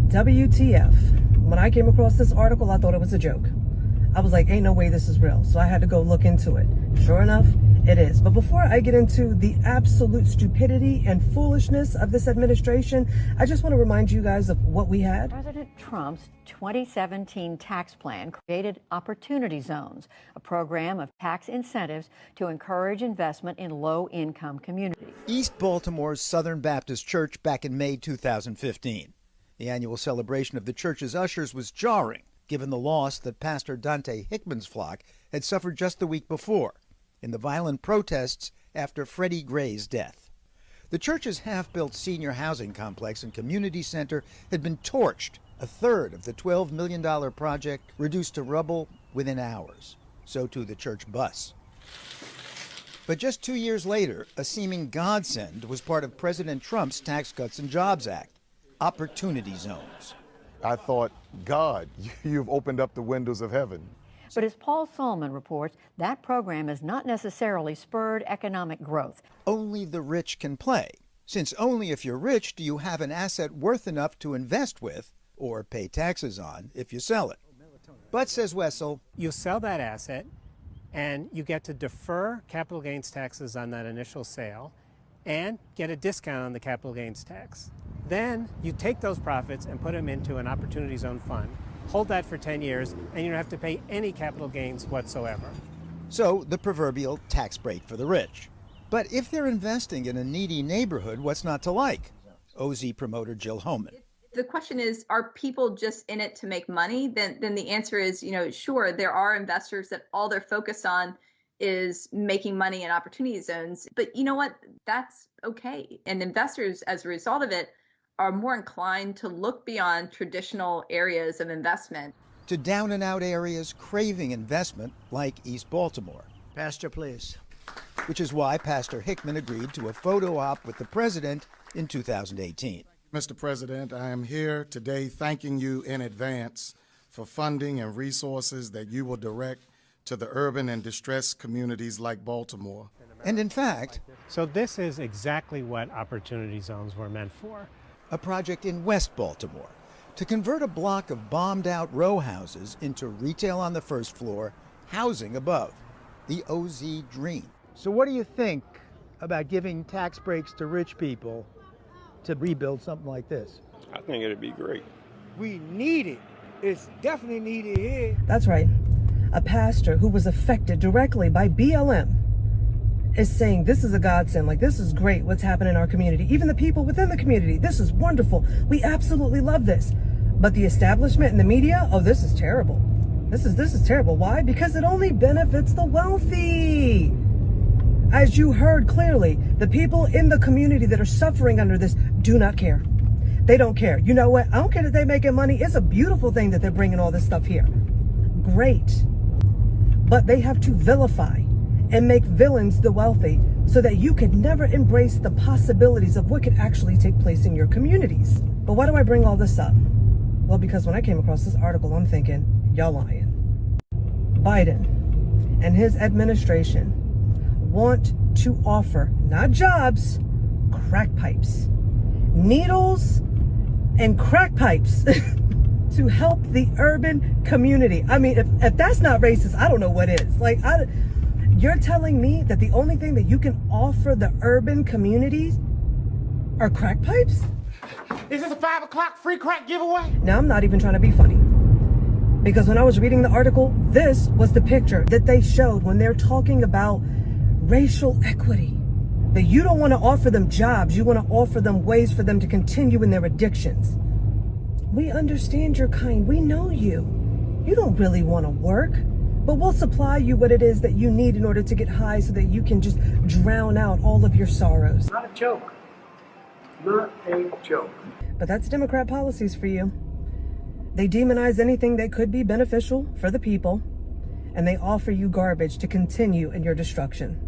WTF. When I came across this article, I thought it was a joke. I was like, ain't no way this is real. So I had to go look into it. Sure enough, it is. But before I get into the absolute stupidity and foolishness of this administration, I just want to remind you guys of what we had. President Trump's 2017 tax plan created Opportunity Zones, a program of tax incentives to encourage investment in low-income communities. East Baltimore's Southern Baptist Church back in May 2015. The annual celebration of the church's ushers was jarring, given the loss that Pastor Dante Hickman's flock had suffered just the week before in the violent protests after Freddie Gray's death. The church's half-built senior housing complex and community center had been torched, a third of the $12 million project reduced to rubble within hours. So too the church bus. But just 2 years later, a seeming godsend was part of President Trump's Tax Cuts and Jobs Act, Opportunity Zones. I thought, God, you've opened up the windows of heaven. But as Paul Solman reports, that program has not necessarily spurred economic growth. Only the rich can play, since only if you're rich do you have an asset worth enough to invest with or pay taxes on if you sell it. But, says Wessel, you sell that asset and you get to defer capital gains taxes on that initial sale and get a discount on the capital gains tax. Then you take those profits and put them into an Opportunity Zone fund, hold that for 10 years, and you don't have to pay any capital gains whatsoever. So the proverbial tax break for the rich. But if they're investing in a needy neighborhood, what's not to like? OZ promoter Jill Homan. The question is, are people just in it to make money? Then the answer is, sure, there are investors that all they're focused on is making money in Opportunity Zones. But you know what? That's okay. And investors, as a result of it, are more inclined to look beyond traditional areas of investment to down and out areas craving investment like East Baltimore. Pastor, please. Which is why Pastor Hickman agreed to a photo op with the president in 2018. Mr. President, I am here today thanking you in advance for funding and resources that you will direct to the urban and distressed communities like Baltimore. And in fact, so this is exactly what Opportunity Zones were meant for. A project in West Baltimore to convert a block of bombed-out row houses into retail on the first floor, housing above. The OZ dream. So what do you think about giving tax breaks to rich people to rebuild something like this? I think it'd be great. We need it. It's definitely needed here. That's right. A pastor who was affected directly by BLM is saying this is a godsend, like this is great what's happening in our community. Even the people within the community, this is wonderful. We absolutely love this. But the establishment and the media, oh, this is terrible. This is terrible. Why? Because it only benefits the wealthy. As you heard clearly, the people in the community that are suffering under this do not care. They don't care. You know what? I don't care that they're making money. It's a beautiful thing that they're bringing all this stuff here. Great. But they have to vilify and make villains the wealthy so that you could never embrace the possibilities of what could actually take place in your communities. But why do I bring all this up? Well, because when I came across this article, I'm thinking, y'all lying. Biden and his administration want to offer not jobs, crack pipes, needles and crack pipes to help the urban community. I mean, if that's not racist, I don't know what is. Like, you're telling me that the only thing that you can offer the urban communities are crack pipes? Is this a 5 o'clock free crack giveaway? Now, I'm not even trying to be funny. Because when I was reading the article, this was the picture that they showed when they're talking about racial equity. That you don't want to offer them jobs. You want to offer them ways for them to continue in their addictions. We understand your kind. We know you. You don't really want to work. But we'll supply you what it is that you need in order to get high so that you can just drown out all of your sorrows. Not a joke. Not a joke. But that's Democrat policies for you. They demonize anything that could be beneficial for the people, and they offer you garbage to continue in your destruction.